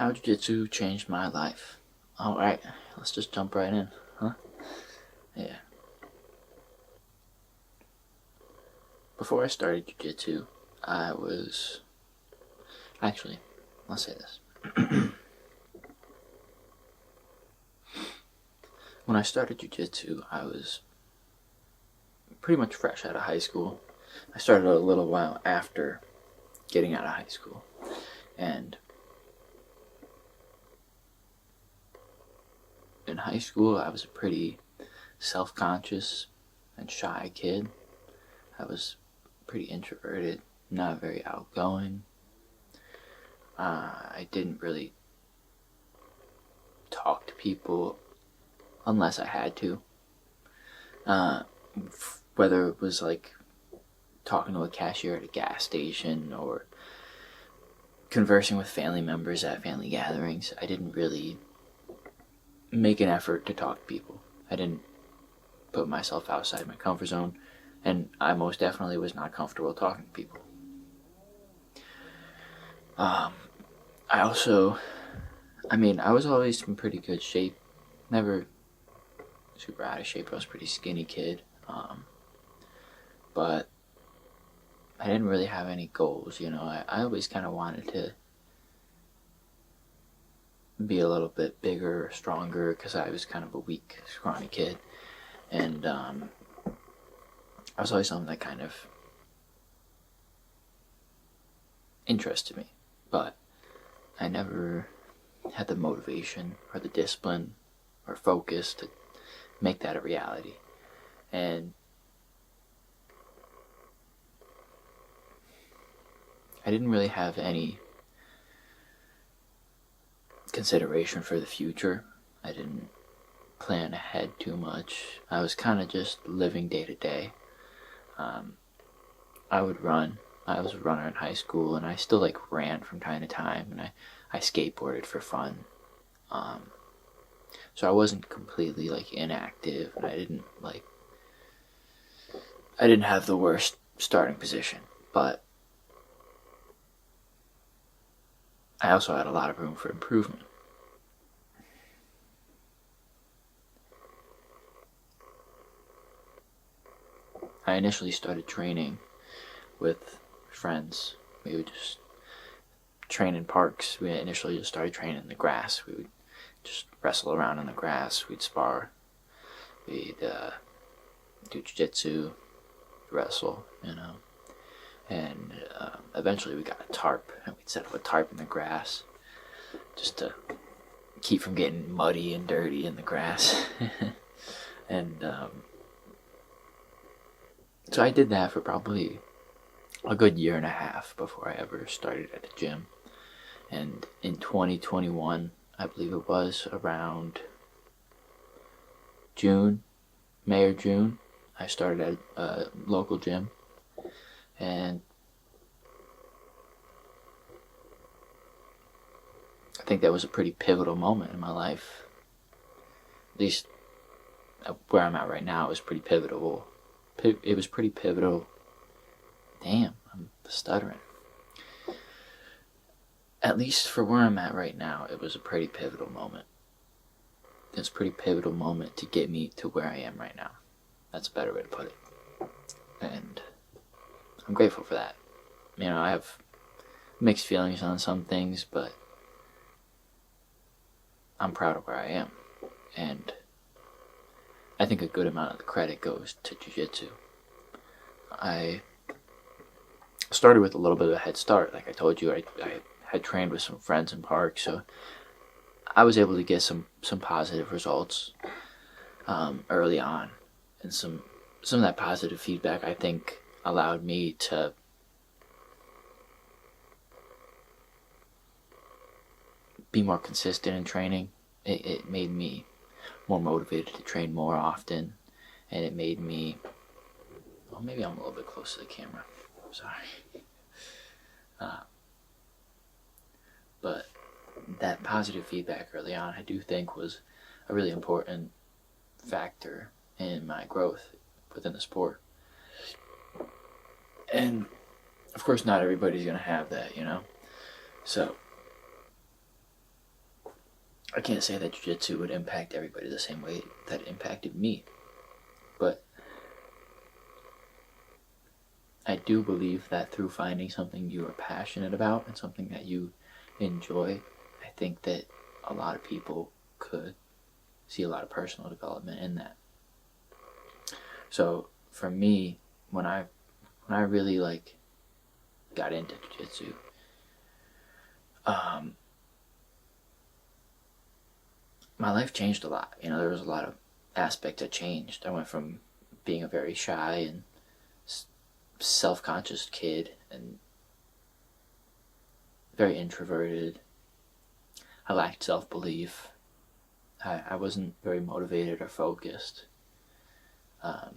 How Jiu Jitsu changed my life. Alright, let's just jump right in, huh? Yeah. Before I started Jiu Jitsu, I was. Actually, let's say this. When I started Jiu Jitsu, I was pretty much fresh out of high school. I started a little while after getting out of high school. And in high school, I was a pretty self-conscious and shy kid. I was pretty introverted, not very outgoing. I didn't really talk to people unless I had to. Whether it was like talking to a cashier at a gas station or conversing with family members at family gatherings, I didn't really make an effort to talk to people. I didn't put myself outside my comfort zone, and I most definitely was not comfortable talking to people. I was always in pretty good shape. Never super out of shape. I was a pretty skinny kid. But I didn't really have any goals, I always kind of wanted to be a little bit bigger, stronger, because I was kind of a weak, scrawny kid. And I was always something that kind of interested me. But I never had the motivation or the discipline or focus to make that a reality. And I didn't really have any consideration for the future. I didn't plan ahead too much. I was kind of just living day to day. I would run. I was a runner in high school, and I still ran from time to time, and I skateboarded for fun. So I wasn't completely inactive, and I didn't have the worst starting position, but I also had a lot of room for improvement. I initially started training with friends. We would just train in parks. We initially just started training in the grass. We would just wrestle around in the grass. We'd spar. We'd do jiu-jitsu, wrestle, And eventually we got a tarp, and we'd set up a tarp in the grass just to keep from getting muddy and dirty in the grass. And so I did that for probably a good year and a half before I ever started at the gym. And in 2021, I believe it was around May or June, I started at a local gym. And I think that was a pretty pivotal moment in my life. At least where I'm at right now is pretty pivotal. It was pretty pivotal. Damn, I'm stuttering. At least for where I'm at right now, it was a pretty pivotal moment. It's a pretty pivotal moment to get me to where I am right now. That's a better way to put it. And I'm grateful for that. I have mixed feelings on some things, but I'm proud of where I am. And I think a good amount of the credit goes to Jiu-Jitsu. I started with a little bit of a head start. Like I told you, I had trained with some friends in parks, so I was able to get some positive results early on. And some of that positive feedback, I think, allowed me to be more consistent in training. It made me more motivated to train more often, and it made me, well, maybe I'm a little bit close to the camera, sorry. But that positive feedback early on, I do think, was a really important factor in my growth within the sport. And of course not everybody's gonna have that, So I can't say that jiu-jitsu would impact everybody the same way that it impacted me, but I do believe that through finding something you are passionate about and something that you enjoy, I think that a lot of people could see a lot of personal development in that. So for me, when I really like got into jiu-jitsu, my life changed a lot. You know, there was a lot of aspects that changed. I went from being a very shy and self-conscious kid and very introverted. I lacked self-belief. I wasn't very motivated or focused. I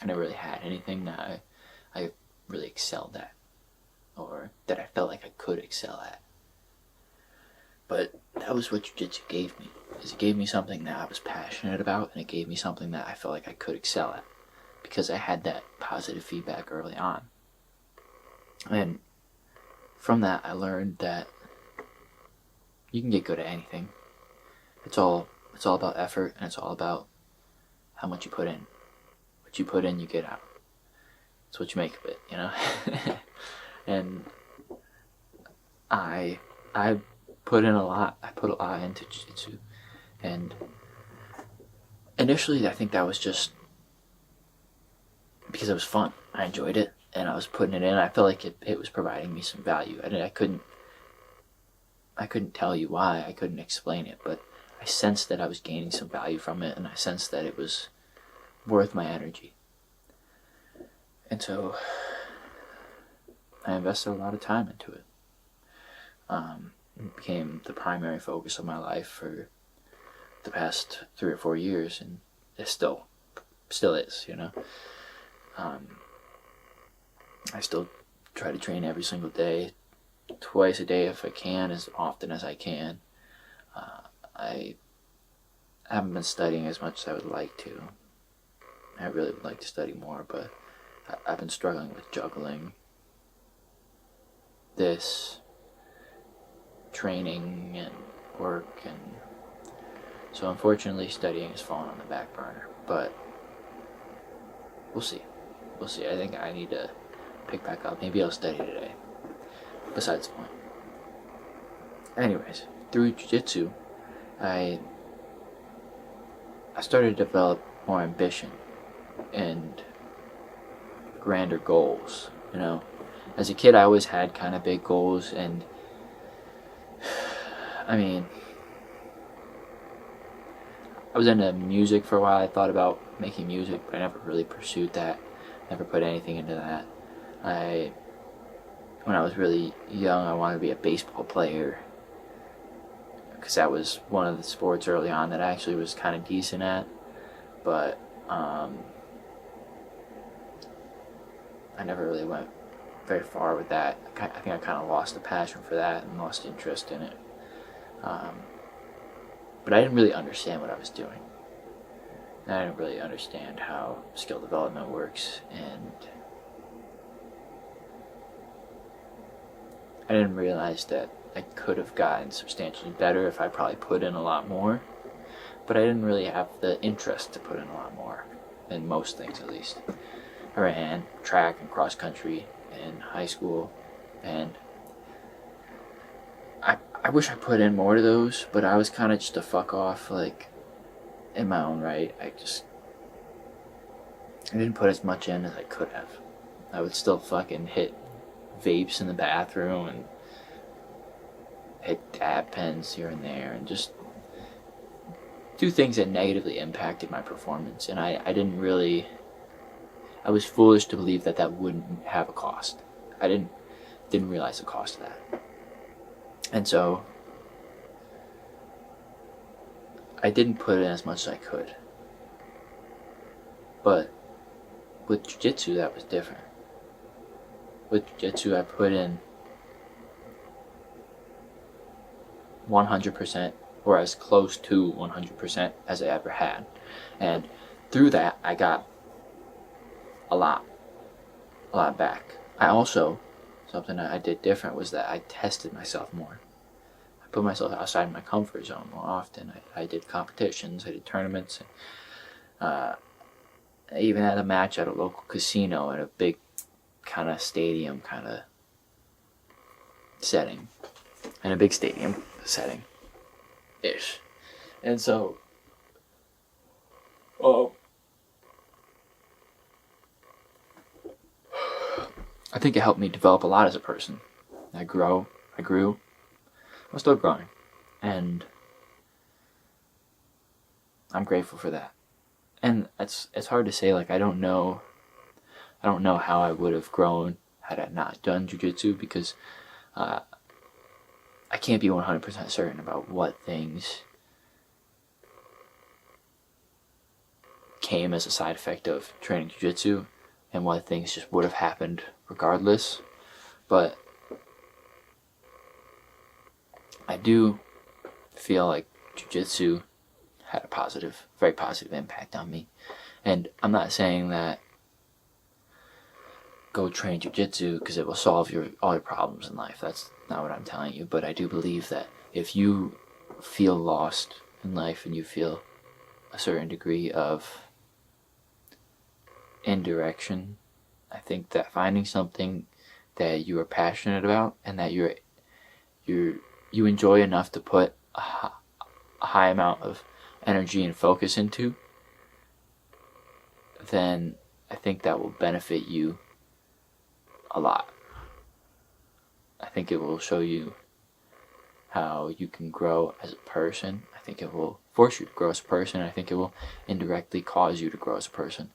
never really had anything that I really excelled at, or that I felt like I could excel at. But that was what jiu-jitsu gave me. Is it gave me something that I was passionate about, and it gave me something that I felt like I could excel at, because I had that positive feedback early on. And from that, I learned that you can get good at anything. It's all about effort, and it's all about how much you put in. What you put in, you get out. It's what you make of it, you know? And I put in a lot. I put a lot into jiu-jitsu. And initially, I think that was just because it was fun. I enjoyed it, and I was putting it in. I felt like it was providing me some value. I couldn't tell you why. I couldn't explain it, but I sensed that I was gaining some value from it, and I sensed that it was worth my energy. And so I invested a lot of time into it. It became the primary focus of my life for the past 3 or 4 years, and it still is, you know. I still try to train every single day, twice a day if I can, as often as I can. I haven't been studying as much as I would like to. I really would like to study more, but I've been struggling with juggling this, training, and work, and so unfortunately studying has fallen on the back burner, but we'll see. I think I need to pick back up. Maybe I'll study today. Besides the point. Anyways, through jiu-jitsu, I started to develop more ambition and grander goals, you know. As a kid, I always had kind of big goals, and I mean, I was into music for a while. I thought about making music, but I never really pursued that. Never put anything into that. When I was really young, I wanted to be a baseball player, because that was one of the sports early on that I actually was kind of decent at, but I never really went very far with that. I think I kind of lost the passion for that and lost interest in it. But I didn't really understand what I was doing. And I didn't really understand how skill development works, and I didn't realize that I could have gotten substantially better if I probably put in a lot more, but I didn't really have the interest to put in a lot more, in most things at least. I ran track and cross country in high school, and I wish I put in more to those, but I was kind of just a fuck off, like, in my own right. I didn't put as much in as I could have. I would still fucking hit vapes in the bathroom and hit dab pens here and there and just do things that negatively impacted my performance. And I was foolish to believe that wouldn't have a cost. I didn't realize the cost of that. And so I didn't put in as much as I could. But with jiu-jitsu, that was different. With jiu-jitsu, I put in 100%, or as close to 100% as I ever had. And through that, I got a lot back. I also something I did different was that I tested myself more. I put myself outside my comfort zone more often. I did competitions, I did tournaments. I even had a match at a local casino in a big kind of stadium kind of setting. In a big stadium setting. Ish. And so, I think it helped me develop a lot as a person. I grew. I'm still growing. And I'm grateful for that. And it's hard to say, like, I don't know how I would have grown had I not done jiu-jitsu, because I can't be 100% certain about what things came as a side effect of training jiu-jitsu and what things just would have happened regardless. But I do feel like jiu-jitsu had a very positive impact on me. And I'm not saying that go train jiu-jitsu because it will solve all your problems in life. That's not what I'm telling you. But I do believe that if you feel lost in life and you feel a certain degree of indirection, I think that finding something that you are passionate about and that you enjoy enough to put a high amount of energy and focus into, then I think that will benefit you a lot. I think it will show you how you can grow as a person. I think it will force you to grow as a person. I think it will indirectly cause you to grow as a person.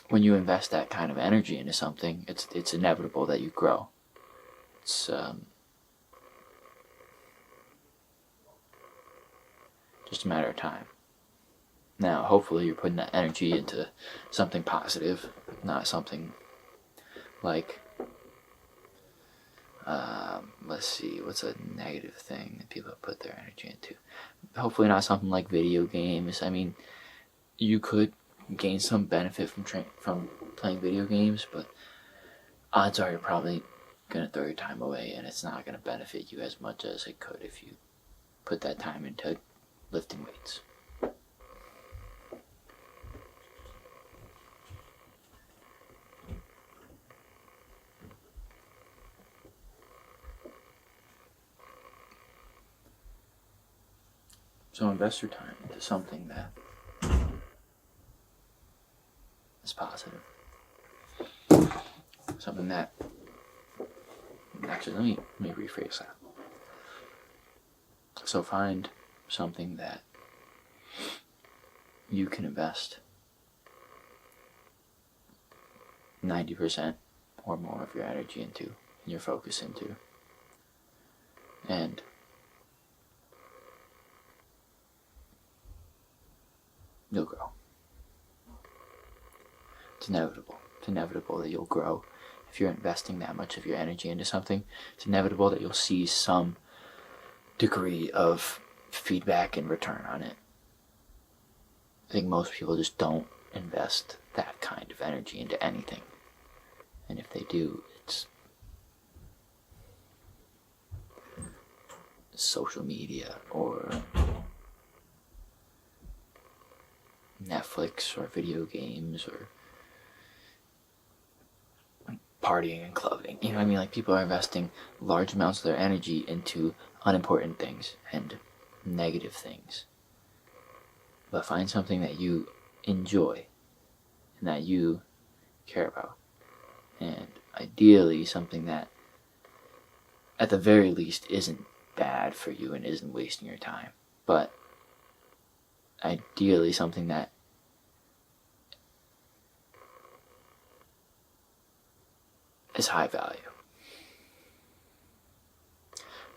When you invest that kind of energy into something, it's inevitable that you grow. It's just a matter of time. Now, hopefully you're putting that energy into something positive, not something like, let's see, what's a negative thing that people put their energy into? Hopefully not something like video games. I mean, you could gain some benefit from playing video games, but odds are you're probably going to throw your time away, and it's not going to benefit you as much as it could if you put that time into lifting weights. So invest your time into something that is positive. Something that, actually, let me rephrase that. So find something that you can invest 90% or more of your energy into, and your focus into, and you'll grow. It's inevitable. It's inevitable that you'll grow if you're investing that much of your energy into something. It's inevitable that you'll see some degree of feedback and return on it. I think most people just don't invest that kind of energy into anything. And if they do, it's social media or Netflix or video games or partying and clubbing. You know what I mean? Like, people are investing large amounts of their energy into unimportant things and negative things. But find something that you enjoy and that you care about. And ideally something that, at the very least, isn't bad for you and isn't wasting your time. But ideally something that is high value.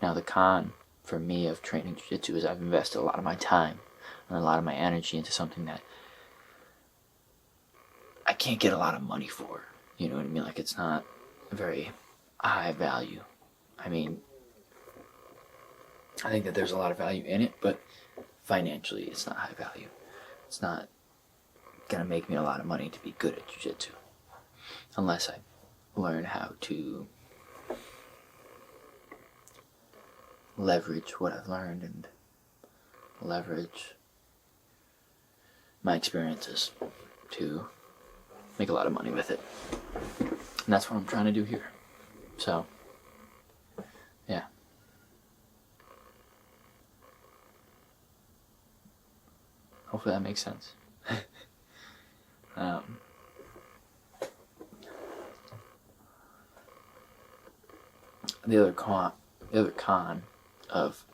Now, the con for me of training jiu-jitsu is I've invested a lot of my time and a lot of my energy into something that I can't get a lot of money for. You know what I mean? Like, it's not very high value. I mean, I think that there's a lot of value in it, but financially it's not high value. It's not gonna make me a lot of money to be good at jiu-jitsu, unless I learn how to leverage what I've learned and leverage my experiences to make a lot of money with it. And that's what I'm trying to do here. So, yeah. Hopefully that makes sense. The other con of,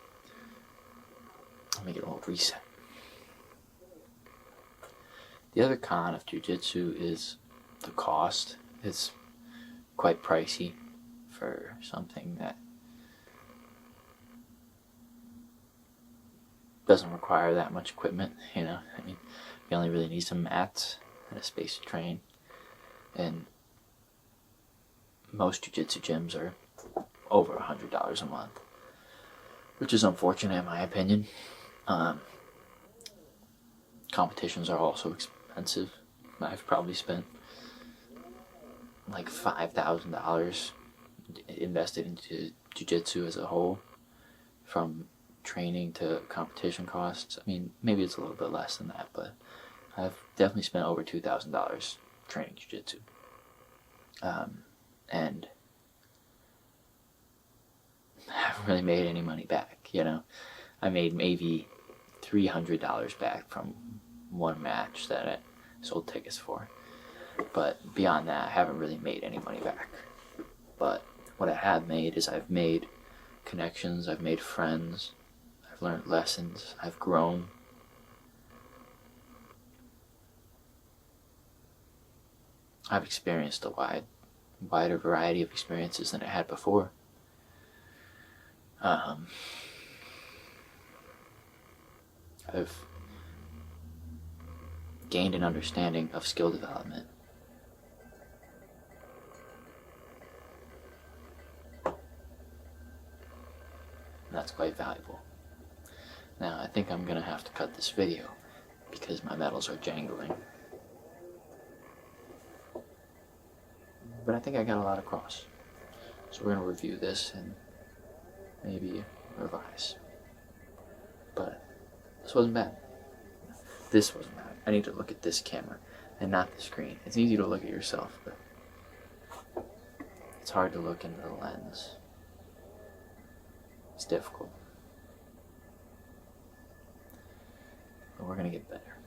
let me get a little reset. The other con of Jiu Jitsu is the cost. It's quite pricey for something that doesn't require that much equipment, you know. I mean, you only really need some mats and a space to train. And most jiu-jitsu gyms are over $100 a month, which is unfortunate in my opinion. Competitions are also expensive. I've probably spent like $5,000 invested into jiu-jitsu as a whole, from training to competition costs. I mean, maybe it's a little bit less than that, but I've definitely spent over $2,000 training jiu-jitsu. And I haven't really made any money back, you know. I made maybe $300 back from one match that I sold tickets for. But beyond that, I haven't really made any money back. But what I have made is I've made connections, I've made friends, I've learned lessons, I've grown. I've experienced a wider variety of experiences than I had before. I've gained an understanding of skill development. And that's quite valuable. Now, I think I'm gonna have to cut this video because my medals are jangling. But I think I got a lot across. So we're gonna review this and maybe revise. But this wasn't bad. This wasn't bad. I need to look at this camera and not the screen. It's easy to look at yourself, but it's hard to look into the lens. It's difficult. But we're gonna get better.